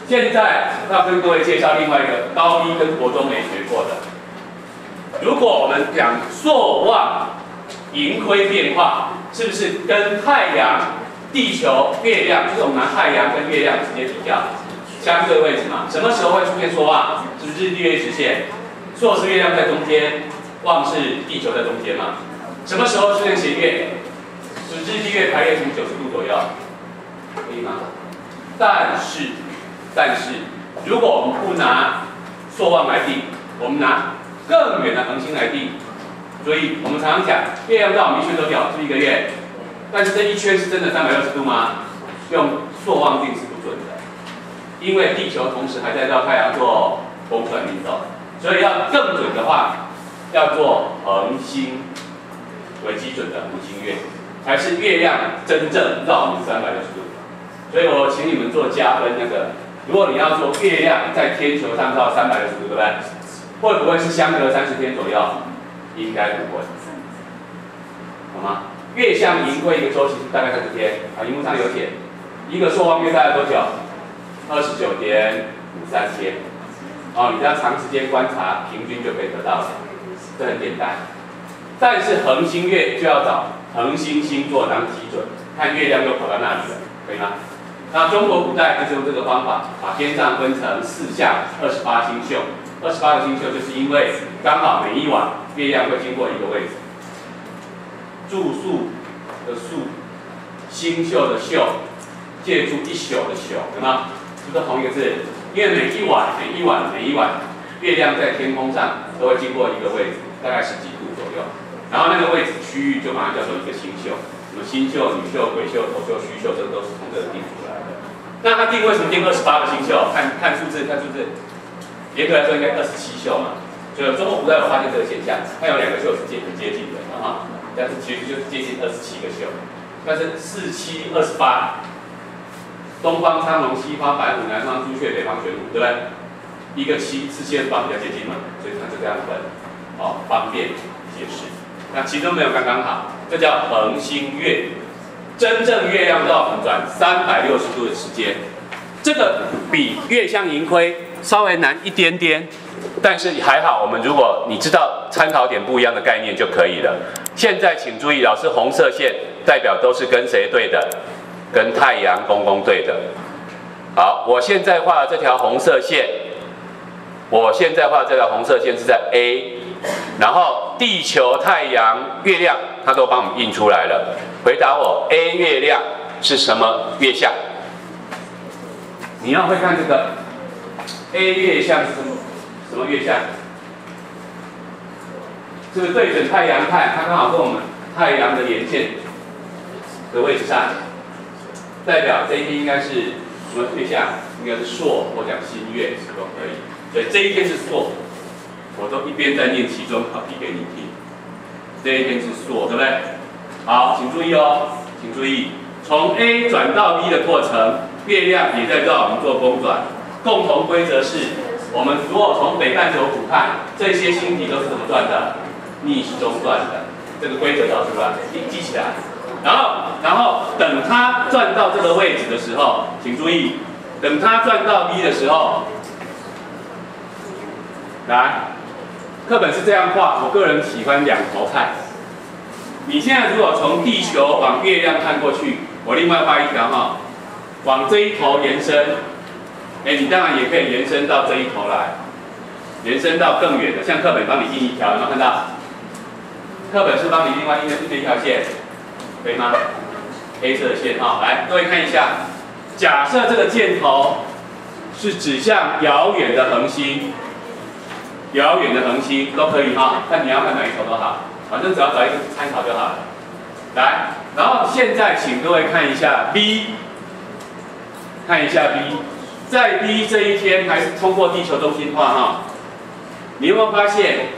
现在要跟各位介绍另外一个高一跟国中没学过的。如果我们讲朔望盈亏变化，是不是跟太阳、地球、月亮，就是我们拿太阳跟月亮直接比较，相对位置嘛？什么时候会出现朔望？是不是日历月直线？朔是月亮在中间，望是地球在中间嘛？什么时候出现斜月？是日历月排列成90度左右，可以吗？但是，如果我们不拿朔望来定，我们拿更远的恒星来定，所以我们常常讲，月亮绕我们一圈多久？是1个月。但是这一圈是真的360度吗？用朔望定是不准的，因为地球同时还在绕太阳做公转运动，所以要更准的话，要做恒星为基准的恒星月，才是月亮真正绕我们360度。所以我请你们做加分那个，如果你要做月亮在天球上绕360度，对不对？会不会是相隔30天左右？应该不会，好吗？月相盈亏一个周期大概30天，荧幕上有写，一个朔望月大概多久？29.53天。你只要长时间观察，平均就可以得到了，这很简单。但是恒星月就要找恒星星座当基准，看月亮又跑到那里了，可以吗？那中国古代就是用这个方法，把天上分成4象28星宿，28个星宿就是因为刚好每一晚月亮会经过一个位置，住宿的宿，星宿的宿，借助一宿的宿，有没有？是不是同一个字？因为每一晚，月亮在天空上都会经过一个位置，大概10几度左右，然后那个位置区域就把它叫做一个星宿，什么星宿、女宿、鬼宿、头宿、虚宿，这都是从这个定出来的。那它定为什么定28个星宿？看数字，严格来说应该27宿嘛。所以中国古代有发现这个现象，它有2个宿是很接近的啊，但是其实就是接近27个宿，但是4、7、28。东方苍龙，西方白虎，南方朱雀，北方玄武，对不对？一个7、4、7、28比较接近嘛，所以它就这样分，方便解释。那其中没有刚刚好，这叫恒星月，真正月亮绕我们转360度的时间，这个比月相盈亏稍微难一点点，但是还好，我们如果你知道参考点不一样的概念就可以了。现在请注意，老师红色线代表都是跟谁对的？跟太阳公公对的。好，我现在画的这条红色线，是在 A， 然后地球、太阳、月亮，它都帮我们印出来了。回答我 ，A 月亮是什么月相？你要会看这个 A 月相是什么月相？是不是对准太阳看？它刚好跟我们太阳的连线的位置上。代表这一天应该是什么月相？应该是朔或讲新月都可以。所以这一天是朔，我都一边在念期中考题给你听。这一天是朔，对不对？好，请注意哦，请注意，从 A 转到 B 的过程，月亮也在绕我们做公转。共同规则是，我们如果从北半球俯瞰，这些星体都是怎么转的？逆时钟转的。这个规则找出来，记起来。然后等它转到这个位置的时候，请注意，等它转到 B 的时候，来，课本是这样画，我个人喜欢2头看。你现在如果从地球往月亮看过去，我另外画一条往这一头延伸，你当然也可以延伸到这一头来，延伸到更远的，像课本帮你印一条，有没有看到？课本是帮你另外印一条线。可以吗？黑色的线来，各位看一下。假设这个箭头是指向遥远的恒星，都可以看你要看哪一头都好，反正只要找一个参考就好了。来，然后现在请各位看一下 B， 在 B 这一天还是通过地球中心画你有没有发现？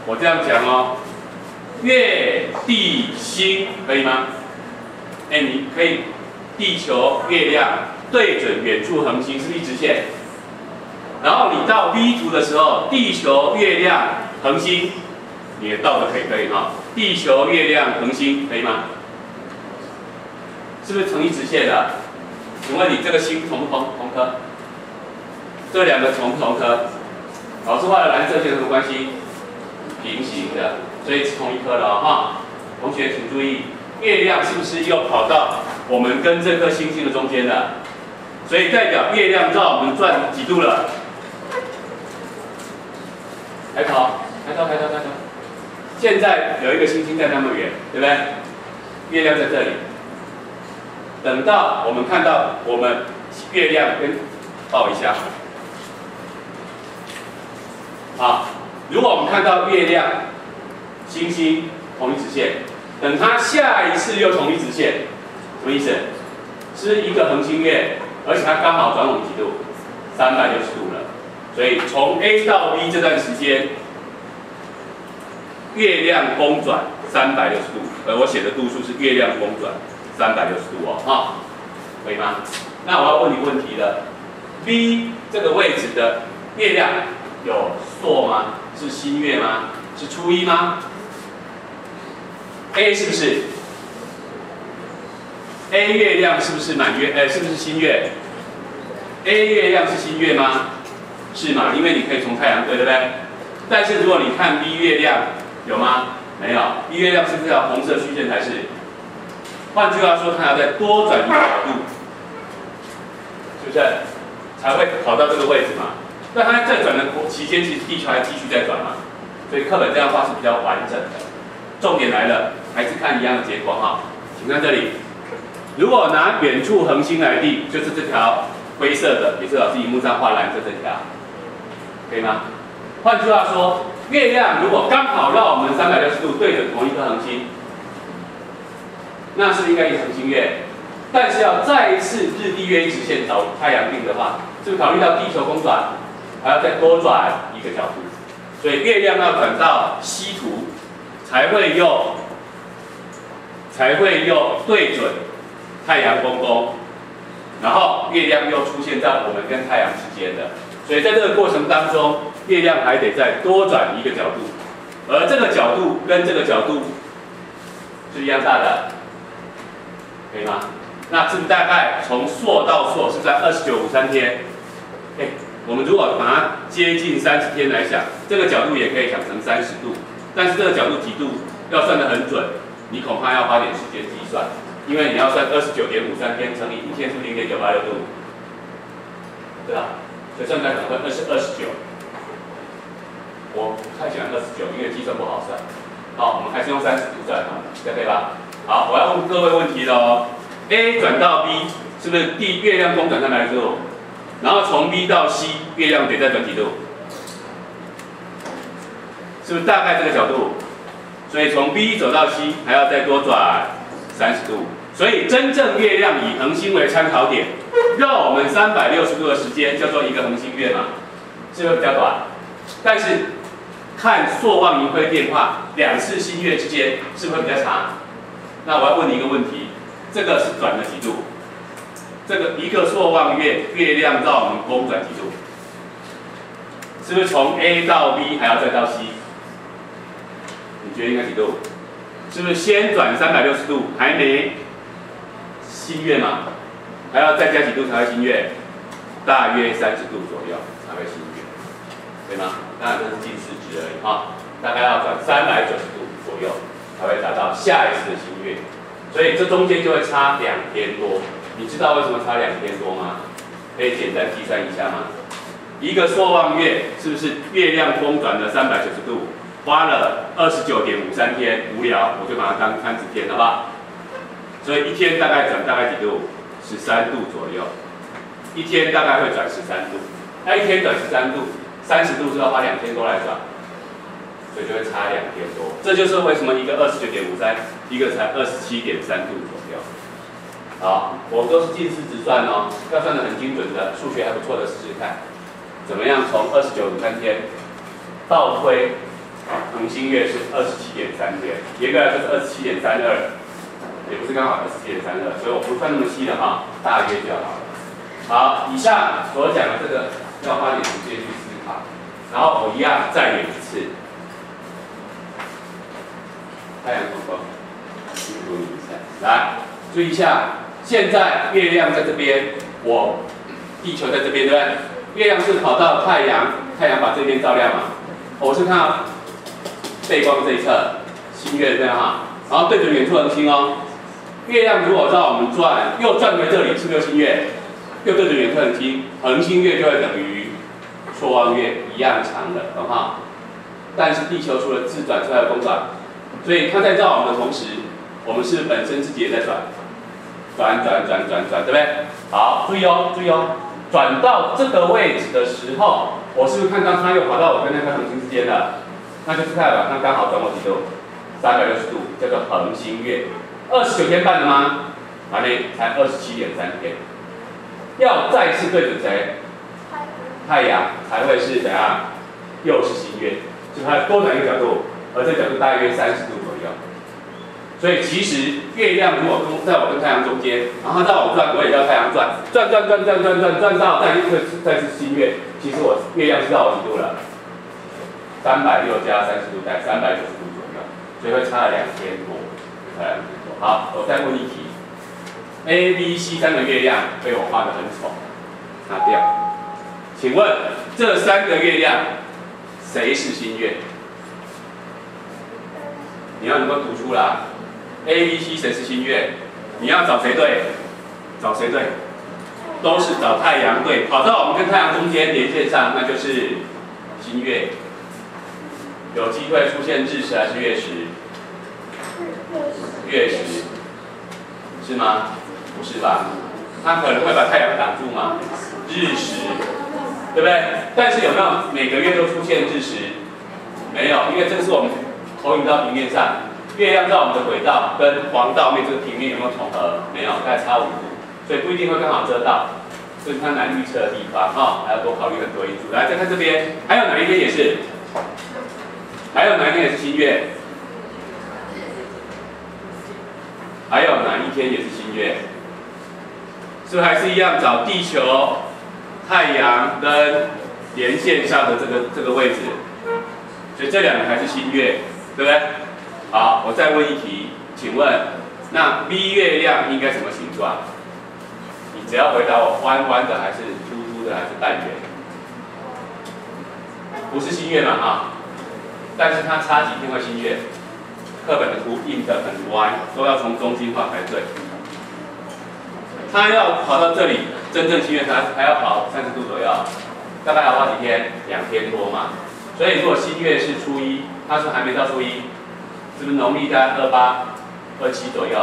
我这样讲月、地、星可以吗？你可以地球、月亮对准远处恒星是一直线，然后你到 B 图的时候，地球、月亮、恒星，你也倒着可以地球、月亮、恒星可以吗？是不是成一直线的？请问你这个星同不同科？这两个同不同科？老师画的蓝色线有什么关系？平行的，所以是同一颗的哈。同学请注意，月亮是不是又跑到我们跟这颗星星的中间了？所以代表月亮绕我们转几度了？抬头，抬头，抬头，抬头。现在有一个星星在那么远，对不对？月亮在这里。等到我们看到我们月亮跟抱一下，啊，如果我们看到月亮、星星同一直线，等它下一次又同一直线，什么意思？是一个恒星月，而且它刚好转我们几度？360度了。所以从 A 到 B 这段时间，月亮公转360度，我写的度数是月亮公转360度哦，哈，可以吗？那我要问你问题了 ，B 这个位置的月亮有朔吗？是新月吗？是初一吗 ？A 是不是 ？A 月亮是不是满月？是不是新月 ？A 月亮是新月吗？是嘛？因为你可以从太阳对不对？但是如果你看 B 月亮，有吗？没有。B 月亮是这条红色虚线才是。换句话说，它要再多转一个角度，是不是？才会跑到这个位置嘛？那它在转的期间，其实地球还继续在转嘛。所以课本这样画是比较完整的。重点来了，还是看一样的结果哈。请看这里，如果拿远处恒星来定，就是这条灰色的，也是老师荧幕上画蓝色这条，可以吗？换句话说，月亮如果刚好绕我们360度对准同一颗恒星，那是应该一个恒星月。但是要再一次日地月一直线找太阳定的话，是不是考虑到地球公转，还要再多转一个角度？所以月亮要转到西图，才会又对准太阳公公，然后月亮又出现在我们跟太阳之间的。所以在这个过程当中，月亮还得再多转一个角度，而这个角度跟这个角度是一样大的，可以吗？那是不是大概从朔到朔是在29.53天？我们如果把它接近30天来想，这个角度也可以想成30度，但是这个角度几度要算得很准，你恐怕要花点时间计算，因为你要算29.53天乘以一天是不是0.986度？对吧？所以算出来可能会29。我不太喜欢29，因为计算不好算。好，我们还是用30度算好了，这样可以吧？好，我要问各位问题了哦。A 转到 B 是不是月亮公转360度？然后从 B 到 C 月亮得再转几度？是不是大概这个角度？所以从 B 走到 C 还要再多转30度。所以真正月亮以恒星为参考点，绕我们360度的时间叫做一个恒星月嘛，是不是比较短？但是看朔望盈亏变化，两次新月之间是不是会比较长？那我要问你一个问题，这个是转了几度？这个一个朔望月，月亮绕我们公转几度？是不是从 A 到 B 还要再到 C？ 你觉得应该几度？是不是先转360度，还没新月嘛？还要再加几度才会新月？大约30度左右才会新月，对吗？当然这是近视值而已啊，大概要转390度左右才会达到下一次的新月，所以这中间就会差2天多。你知道为什么差2天多吗？可以简单计算一下吗？一个朔望月是不是月亮公转了390度，花了29.53天？无聊，我就把它当30天，好不好？所以一天大概转大概几度？13度左右，一天大概会转13度。那一天转13度，30度是要花2天多来转，所以就会差2天多。这就是为什么一个29.53，一个才27.3度左右。好，我都是近似值算哦，要算得很精准的，数学还不错的，试试看，怎么样从29.53天倒推，恒星月是27.3天，严格来说是27.32，也不是刚好27.32，所以我不算那么细的哈，大约就好了。好，以上所讲的这个要花点时间去思考，然后我一样再演一次。太阳公公，辛苦你一下，来注意一下。现在月亮在这边，地球在这边，对不对？月亮是跑到太阳，太阳把这边照亮嘛。我是看到背光这一侧，新月这样哈，然后对准远处恒星哦。月亮如果照我们转，又转回这里，是不是新月？又对准远处恒星，恒星月就会等于朔望月一样长的，懂哈？但是地球除了自转之外有公转，所以它在绕我们的同时，我们是本身自己也在转，对不对？好，注意哦，转到这个位置的时候，我是不是看到它又跑到我跟那个恒星之间了？那就是代表它刚好转过几度，360度，叫做恒星月。29天半了吗？还没，才27.3天。要再次对准谁？太阳才会是怎样？又是新月，就它多转一个角度，而这个角度大约30度左右。所以其实月亮如果在我跟太阳中间，然后绕我转，我也绕太阳转，转到再次新月，其实我月亮是绕我几度了？360加30度，在390度左右，所以会差了2天多，好，我再问一题 ，A、B、C 3个月亮被我画得很丑，拿掉。请问这3个月亮谁是新月？你要能够读出来。A、B、C 谁是新月？你要找谁对？找谁对？都是找太阳对，跑到我们跟太阳中间连线上，那就是新月。有机会出现日食还是月食？月食，是吗？不是吧？它可能会把太阳挡住吗？日食，对不对？但是有没有每个月都出现日食？没有，因为这个是我们投影到平面上。月亮在我们的轨道跟黄道面这个平面有没有重合？没有，大概差5度，所以不一定会刚好遮到，这是它难预测的地方哈，还要多考虑很多因素。来，再看这边，还有哪一天也是？还有哪一天也是新月？还有哪一天也是新月？是不是还是一样找地球、太阳跟连线上的这个位置？所以这2个还是新月，对不对？好，我再问一题，请问那 V 月亮应该什么形状？你只要回答我弯弯的还是凸凸的还是半圆？不是新月嘛哈，但是它差几天会新月？课本的图印得很歪，都要从中心画才对。它要跑到这里，真正新月它还要跑30度左右，大概要花几天？2天多嘛。所以如果新月是初一，它是还没到初一。是不是农历在28、27左右？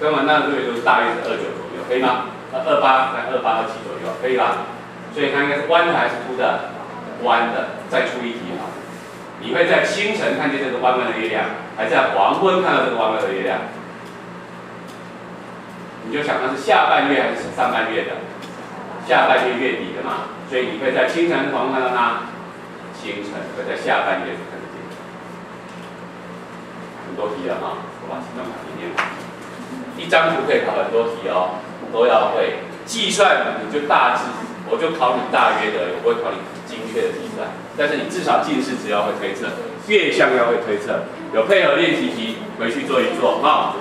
跟完那个月就是大约是29左右，可以吗？28在28、27左右，可以吧？所以它应该是弯的还是凸的？弯的。再出一题哈，你会在清晨看见这个弯弯的月亮，还是在黄昏看到这个弯弯的月亮？你就想它是下半月还是上半月的？下半月月底的嘛，所以你会在清晨还是黄昏看到它？清晨会在下半月看得见。很多题了哈，我把题目卡里面，一张图可以考很多题哦，都要会计算，你就大致，我就考你大约的，我不会考你精确的计算，但是你至少近视只要会推测，月相要会推测，有配合练习题回去做一做哈，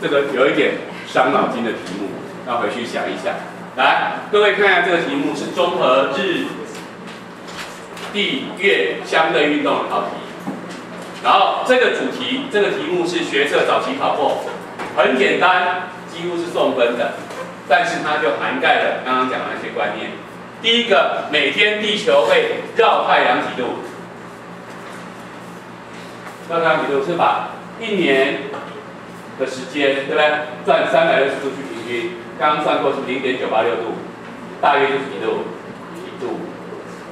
这个有一点伤脑筋的题目，要回去想一想。来，各位看一下这个题目是综合日、地、月相对运动的考题。然后这个主题，这个题目是学测早期考过，很简单，几乎是送分的，但是它就涵盖了刚刚讲的那些观念。第一个，每天地球会绕太阳几度？绕太阳几度是把1年的时间，对不对？转360度去平均，刚刚算过是0.986度，大约就是几度？1度。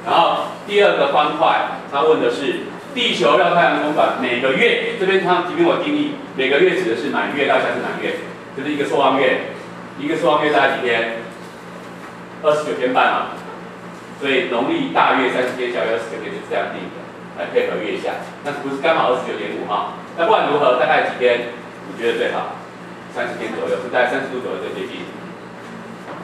然后第二个方块，它问的是。地球绕太阳公转每个月，这边它即便我定义每个月指的是满月到下是满月，就是一个朔望月，一个朔望月大概几天？29天半嘛，所以农历大约30天，小约29天就是这样定的，来配合月相，那不是刚好29.5哈？那不管如何，大概几天你觉得最好？30天左右，是在30度左右最接近。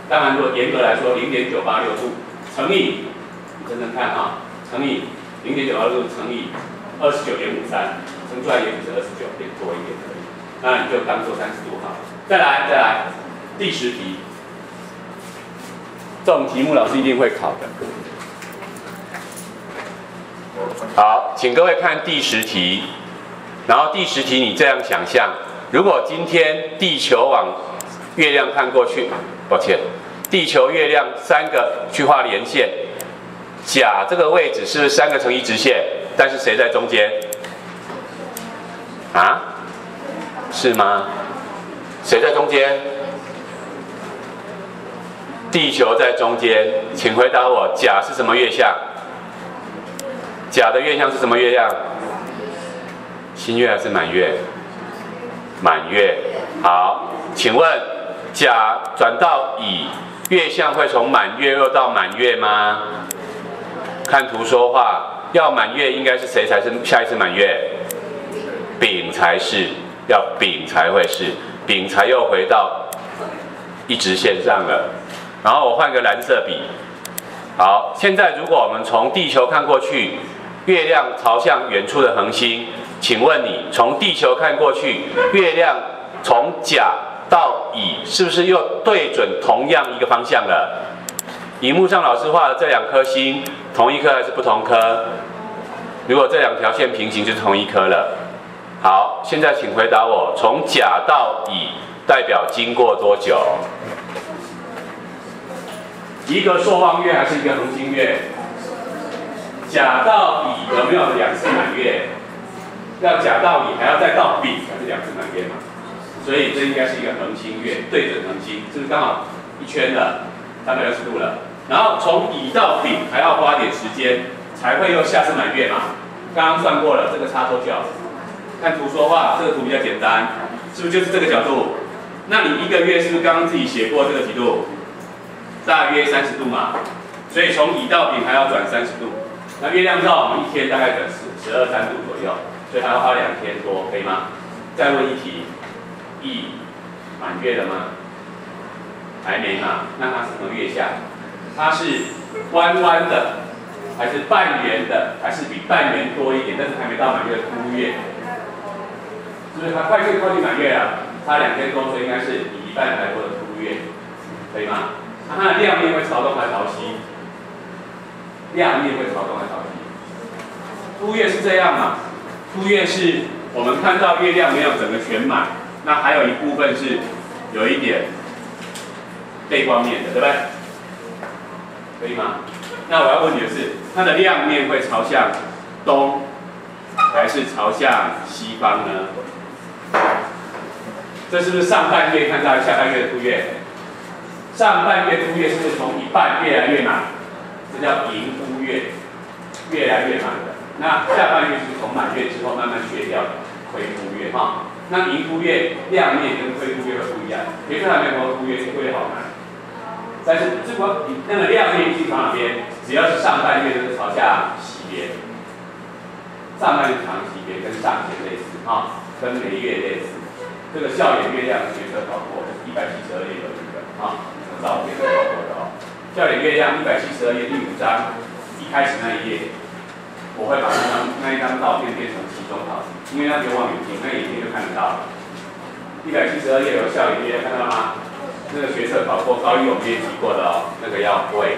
当然，如果严格来说，0.986度乘以，你真正看哈，乘以。0.926度乘以29.53，乘出来也只是29点多一点而已，那你就当做30度好。再来，第10题，这种题目老师一定会考的。好，请各位看第10题，然后第10题你这样想象，如果今天地球往月亮看过去，抱歉，地球、月亮3个去画连线，甲这个位置是不是3个成一直线？但是谁在中间？啊？是吗？谁在中间？地球在中间，请回答我，甲是什么月相？甲的月相是什么月相？新月还是满月？满月。好，请问甲转到乙，月相会从满月又到满月吗？看图说话，要满月应该是谁才是下一次满月？丙才是，要丙才会是，丙才又回到一直线上了。然后我换个蓝色笔。好，现在如果我们从地球看过去，月亮朝向远处的恒星，请问你从地球看过去，月亮从甲到乙，是不是又对准同样一个方向了？荧幕上老师画的这2颗星，同一颗还是不同颗？如果这2条线平行，就是同一颗了。好，现在请回答我，从甲到乙代表经过多久？一个朔望月还是一个恒星月？甲到乙有没有2次满月？要甲到乙，还要再到丙才是2次满月嘛？所以这应该是一个恒星月，对准恒星，是不是刚好一圈了，360度了？然后从乙到丙还要花点时间，才会又下次满月嘛？刚刚算过了，这个插头角，看图说话，这个图比较简单，是不是就是这个角度？那你1个月是不是刚刚自己写过这个几度？大约30度嘛，所以从乙到丙还要转30度。那月亮绕我们1天大概转12、3度左右，所以还要花2天多，可以吗？再问一题，乙满月了吗？还没嘛？那它是什么月相？它是弯弯的，还是半圆的，还是比半圆多一点，但是还没到满月的凸月？是不是它快速靠近满月了？差2天多，所以应该是比一半还多的凸月，可以吗？那它的亮面会朝东还朝西？亮面会朝东还朝西？凸月是这样嘛？凸月是我们看到月亮没有整个全满，那还有一部分是有一点背光面的，对不对？可以吗？那我要问你的是，它的亮面会朝向东，还是朝向西方呢？这是不是上半月看到下半月的凸月？上半月凸月是不是从一半越来越满？这叫盈凸月，越来越满的。那下半月是从满月之后慢慢削掉的亏凸月哈。那盈凸月亮面跟亏凸月会不一样，别说还没有凸月，凸月好难。但是如果你那个亮面是朝哪边？只要是上半月都是朝向西边，上半月朝向西边，跟上弦类似啊，跟眉月类似。这个校园月亮学测考过，172页有一个啊，照片都考过的哦。校园月亮172页第5章一开始那一页，我会把那一张照片变成期中考试，因为那不用望远镜，那眼睛就看得到了。172页有校园月亮，看到了吗？那个学测考过，高一我们也提过的哦，那个要会。